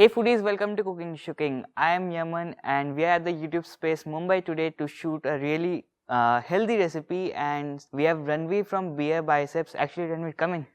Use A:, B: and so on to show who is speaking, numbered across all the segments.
A: Hey foodies, welcome to CookingShooking. I am Yaman and we are at the YouTube space Mumbai today to shoot a really healthy recipe, and we have Ranveer from BeerBiceps. Actually, Ranveer, come in.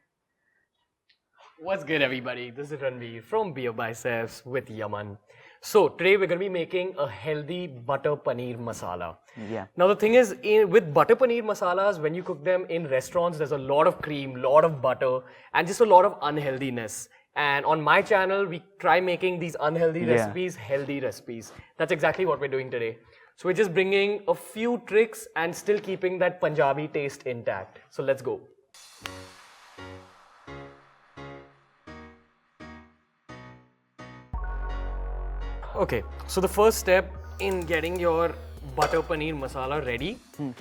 B: What's good, everybody? This is Ranveer from BeerBiceps with Yaman. So today we're going to be making a healthy butter paneer masala.
A: Yeah.
B: Now the thing is, with butter paneer masalas, when you cook them in restaurants, there's a lot of cream, lot of butter, and just a lot of unhealthiness. And on my channel, we try making these unhealthy recipes, healthy recipes. That's exactly what we're doing today. So we're just bringing a few tricks and still keeping that Punjabi taste intact. So let's go. Okay, so the first step in getting your butter paneer masala ready,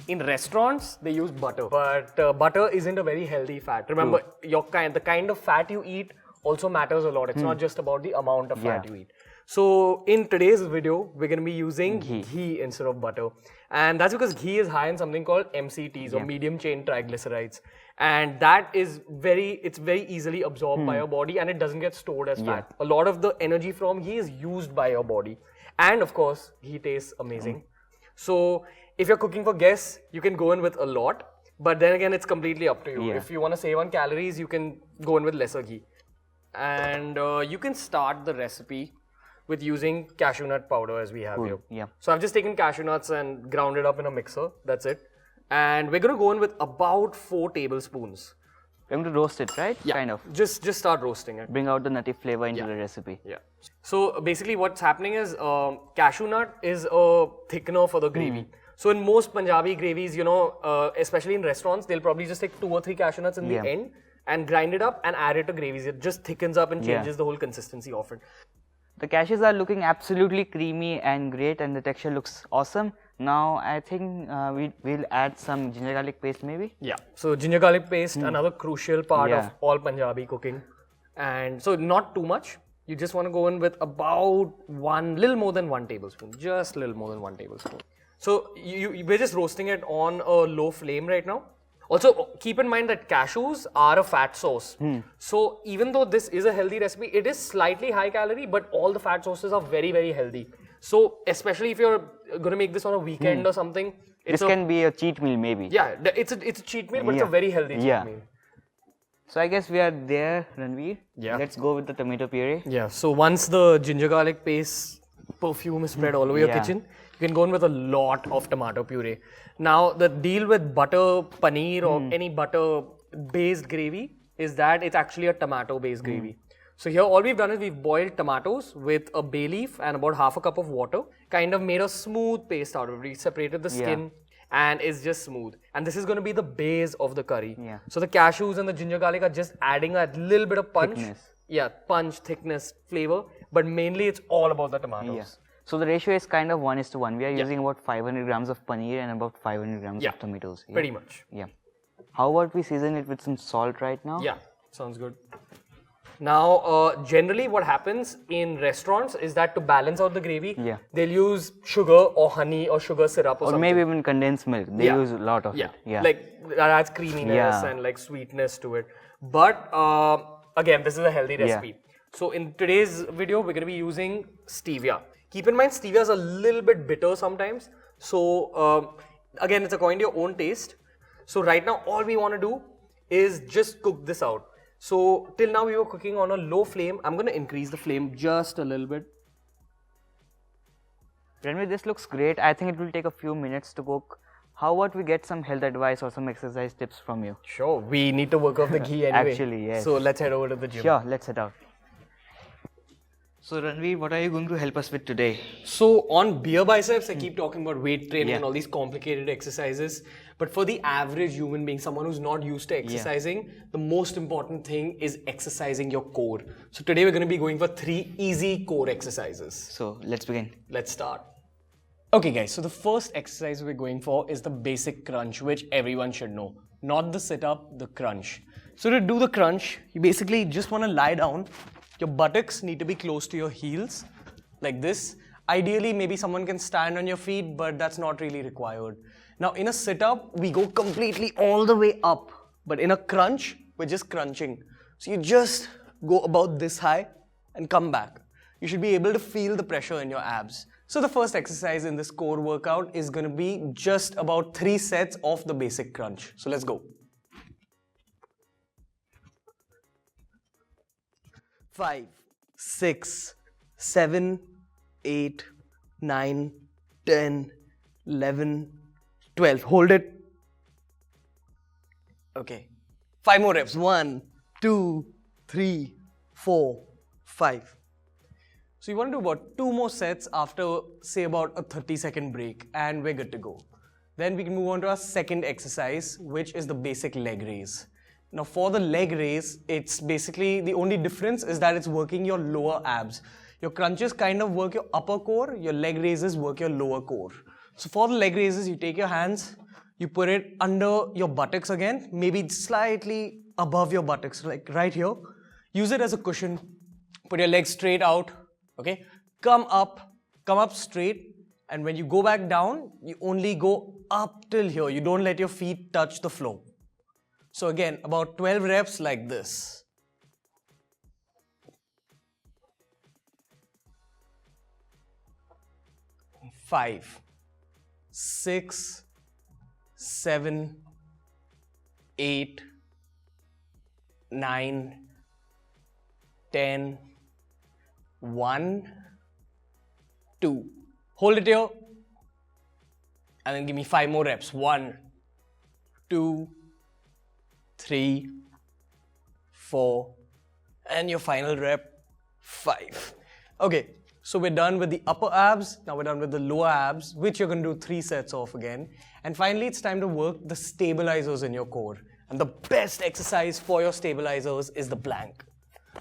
B: in restaurants they use butter, but butter isn't a very healthy fat. Remember, the kind of fat you eat also matters a lot. It's not just about the amount of fat you eat. So in today's video, we're going to be using ghee instead of butter. And that's because ghee is high in something called MCTs or medium chain triglycerides. And that is it's very easily absorbed by your body and it doesn't get stored as fat. A lot of the energy from ghee is used by your body. And of course, ghee tastes amazing. So if you're cooking for guests, you can go in with a lot. But then again, it's completely up to you. If you want to save on calories, you can go in with lesser ghee. And you can start the recipe with using cashew nut powder as we have here.
A: Yeah.
B: So I've just taken cashew nuts and ground it up in a mixer. That's it. And we're going to go in with about 4 tablespoons.
A: We're going to roast it, right?
B: Yeah.
A: Kind of.
B: Just start roasting it.
A: Bring out the nutty flavor into the recipe.
B: Yeah. So basically what's happening is cashew nut is a thickener for the gravy. So in most Punjabi gravies, especially in restaurants, they'll probably just take 2 or 3 cashew nuts in the end and grind it up and add it to gravies. It just thickens up and changes the whole consistency of it.
A: The cashews are looking absolutely creamy and great, and the texture looks awesome. Now I think we'll add some ginger garlic paste maybe.
B: Yeah. So ginger garlic paste, another crucial part of all Punjabi cooking. And so not too much. You just want to go in with about little more than 1 tablespoon. Just a little more than 1 tablespoon. So we're just roasting it on a low flame right now. Also, keep in mind that cashews are a fat source. So even though this is a healthy recipe, it is slightly high calorie, but all the fat sources are very, very healthy. So especially if you're going to make this on a weekend or something.
A: This can be a cheat meal maybe.
B: Yeah, it's a cheat meal, but it's a very healthy cheat meal.
A: So I guess we are there, Ranveer.
B: Yeah.
A: Let's go with the tomato puree.
B: Yeah, so once the ginger garlic paste perfume is spread all over your kitchen, you can go in with a lot of tomato puree. Now, the deal with butter paneer or any butter-based gravy is that it's actually a tomato-based gravy. So here, all we've done is we've boiled tomatoes with a bay leaf and about half a cup of water, kind of made a smooth paste out of it. We separated the skin and it's just smooth. And this is going to be the base of the curry.
A: Yeah.
B: So the cashews and the ginger garlic are just adding a little bit of punch.
A: Thickness.
B: Yeah, punch, thickness, flavor. But mainly, it's all about the tomatoes.
A: Yeah. So the ratio is kind of 1:1. We are using about 500 grams of paneer and about 500 grams of tomatoes. Yeah.
B: Pretty much.
A: Yeah. How about we season it with some salt right now?
B: Yeah, sounds good. Now, generally what happens in restaurants is that to balance out the gravy, they'll use sugar or honey or sugar syrup or something.
A: Or maybe even condensed milk. They use a lot of it. Yeah.
B: Like that adds creaminess and like sweetness to it. But again, this is a healthy recipe. So in today's video, we're going to be using stevia. Keep in mind, stevia is a little bit bitter sometimes. So again, it's according to your own taste. So right now, all we want to do is just cook this out. So till now, we were cooking on a low flame. I'm going to increase the flame just a little bit.
A: Ranveer, this looks great. I think it will take a few minutes to cook. How about we get some health advice or some exercise tips from you?
B: Sure, we need to work off the ghee anyway.
A: Actually, yes.
B: So let's head over to the gym.
A: Sure, let's head out. So Ranveer, what are you going to help us with today?
B: So on BeerBiceps, I keep talking about weight training and all these complicated exercises. But for the average human being, someone who's not used to exercising, the most important thing is exercising your core. So today we're going to be going for 3 easy core exercises.
A: So let's begin.
B: Let's start. Okay guys, so the first exercise we're going for is the basic crunch, which everyone should know. Not the sit-up, the crunch. So to do the crunch, you basically just want to lie down. Your buttocks need to be close to your heels, like this. Ideally, maybe someone can stand on your feet, but that's not really required. Now, in a sit-up, we go completely all the way up. But in a crunch, we're just crunching. So you just go about this high and come back.
C: you should be able to feel the pressure in your abs. So the first exercise in this core workout is going to be just about 3 sets of the basic crunch. So let's go. 5, 6, 7, 8, 9, 10, 11, 12. Hold it. Okay. 5 more reps. 1, 2, 3, 4, 5. So you want to do about 2 more sets after, say, about a 30-second break, and we're good to go. Then we can move on to our second exercise, which is the basic leg raise. Now for the leg raise, it's basically, the only difference is that it's working your lower abs. Your crunches kind of work your upper core, your leg raises work your lower core. So for the leg raises, you take your hands, you put it under your buttocks again, maybe slightly above your buttocks, like right here. Use it as a cushion. Put your legs straight out, okay? Come up straight, and when you go back down, you only go up till here. You don't let your feet touch the floor. So again, about 12 reps like this. 5, 6, 7, 8, 9, 10, 1, 2. Hold it here and then give me 5 more reps. 1, 2, 3, 4, and your final rep, 5. Okay, so we're done with the upper abs. Now we're done with the lower abs, which you're going to do 3 sets of again. And finally, it's time to work the stabilizers in your core. And the best exercise for your stabilizers is the plank.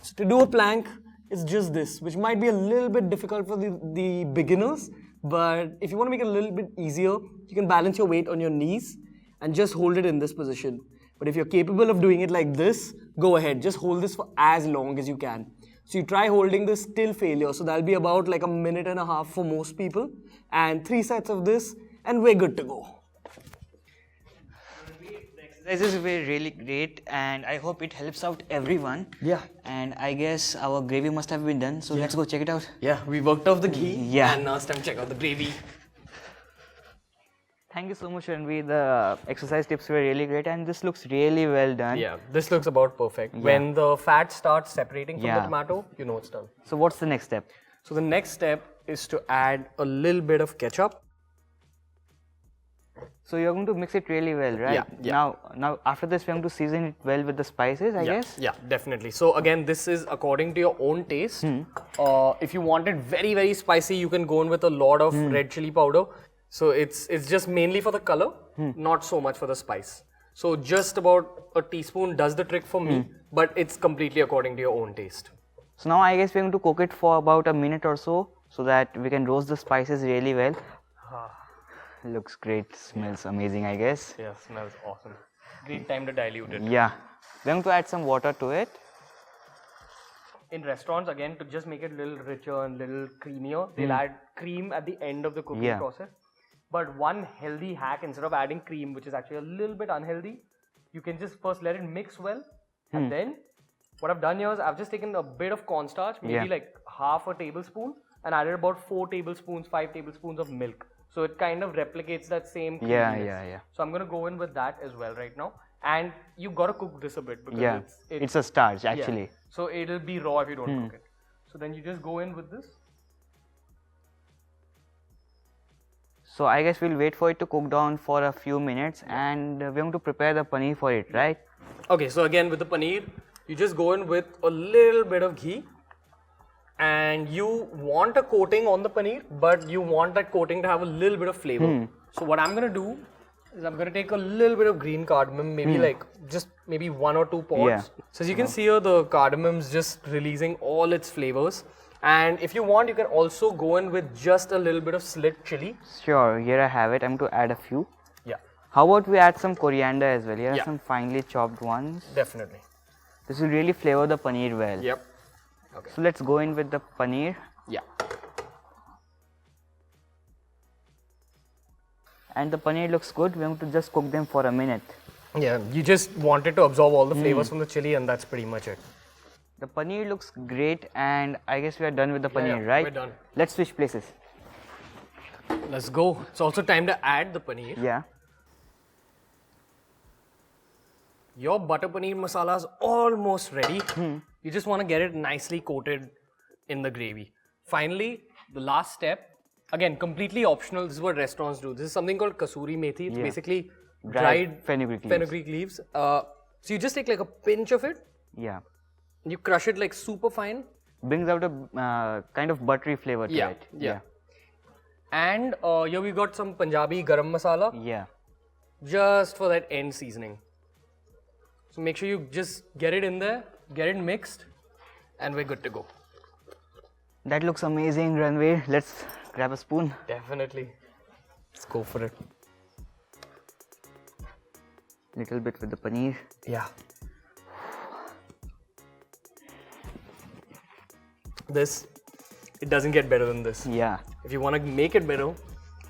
C: So to do a plank, it's just this, which might be a little bit difficult for the beginners. But if you want to make it a little bit easier, you can balance your weight on your knees and just hold it in this position. But if you're capable of doing it like this, go ahead. Just hold this for as long as you can. So you try holding this till failure. So that'll be about like a minute and a half for most people. And 3 sets of this, and we're good to go.
A: The exercises were really great, and I hope it helps out everyone.
C: Yeah.
A: And I guess our gravy must have been done. So let's go check it out.
C: Yeah, we worked off the ghee.
A: Yeah.
C: And now it's time to check out the gravy.
A: Thank you so much, Ranveer. The exercise tips were really great, and this looks really well done.
B: Yeah, this looks about perfect. When the fat starts separating from the
A: Yeah.
B: tomato, you know it's done.
A: So what's the next step?
B: So the next step is to add a little bit of ketchup.
A: So you're going to mix it really well, right?
B: Yeah.
A: Now after this, we're going to season it well with the spices, I guess.
B: Yeah, definitely. So again, this is according to your own taste. If you want it very, very spicy, you can go in with a lot of red chili powder. So it's just mainly for the color, not so much for the spice. So just about a teaspoon does the trick for me, but it's completely according to your own taste.
A: So now I guess we're going to cook it for about a minute or so that we can roast the spices really well. Looks great, smells amazing, I guess.
B: Yeah, smells awesome. Great time to dilute it.
A: Yeah. We're going to add some water to it.
B: In restaurants, again, to just make it a little richer and a little creamier, they'll add cream at the end of the cooking process. But one healthy hack, instead of adding cream, which is actually a little bit unhealthy, you can just first let it mix well. And then, what I've done here is I've just taken a bit of cornstarch, maybe like half a tablespoon, and added about 4 tablespoons, 5 tablespoons of milk. So it kind of replicates that same creaminess.
A: Yeah.
B: So I'm going to go in with that as well right now. And you got to cook this a bit because
A: it's a starch actually.
B: Yeah. So it'll be raw if you don't cook it. So then you just go in with this.
A: So I guess we'll wait for it to cook down for a few minutes, and we're going to prepare the paneer for it, right?
B: Okay, so again with the paneer, you just go in with a little bit of ghee. And you want a coating on the paneer, but you want that coating to have a little bit of flavor. So what I'm going to do is I'm going to take a little bit of green cardamom, maybe maybe 1 or 2 pods.
A: Yeah.
B: So as you can see here, the cardamom's just releasing all its flavors. And if you want, you can also go in with just a little bit of slit chili.
A: Sure, here I have it. I'm going to add a few.
B: Yeah.
A: How about we add some coriander as well? Here are some finely chopped ones.
B: Definitely.
A: This will really flavor the paneer well.
B: Yep. Okay.
A: So let's go in with the paneer.
B: Yeah.
A: And the paneer looks good. We're going to just cook them for a minute.
B: Yeah, you just wanted to absorb all the flavors from the chili, and that's pretty much it.
A: The paneer looks great, and I guess we are done with the paneer,
B: yeah,
A: right?
B: we're done.
A: Let's switch places.
B: Let's go. It's also time to add the paneer.
A: Yeah.
B: Your butter paneer masala is almost ready. You just want to get it nicely coated in the gravy. Finally, the last step, again, completely optional. This is what restaurants do. This is something called Kasuri Methi. It's basically dried fenugreek leaves. So you just take like a pinch of it.
A: Yeah.
B: You crush it like super fine.
A: Brings out a kind of buttery flavor to it.
B: Yeah. And here we got some Punjabi garam masala.
A: Yeah.
B: Just for that end seasoning. So make sure you just get it in there, get it mixed, and we're good to go.
A: That looks amazing, Ranveer. Let's grab a spoon.
B: Definitely. Let's go for it.
A: Little bit with the paneer.
B: Yeah. It doesn't get better than this.
A: Yeah.
B: If you want to make it better,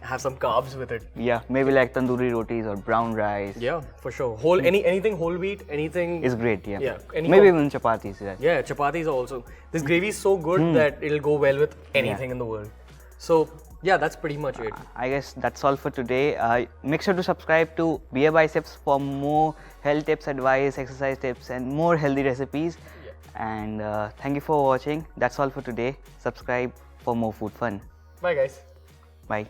B: have some carbs with it.
A: Yeah. Maybe like tandoori rotis or brown rice.
B: Yeah, for sure. Anything whole wheat, anything
A: Is great, yeah.
B: Yeah.
A: Maybe even chapatis. Yeah.
B: Yeah, chapatis also. This gravy is so good that it'll go well with anything in the world. So yeah, that's pretty much it.
A: I guess that's all for today. Make sure to subscribe to BeerBiceps for more health tips, advice, exercise tips, and more healthy recipes. And thank you for watching. That's all for today. Subscribe for more food fun.
B: Bye guys.
A: Bye.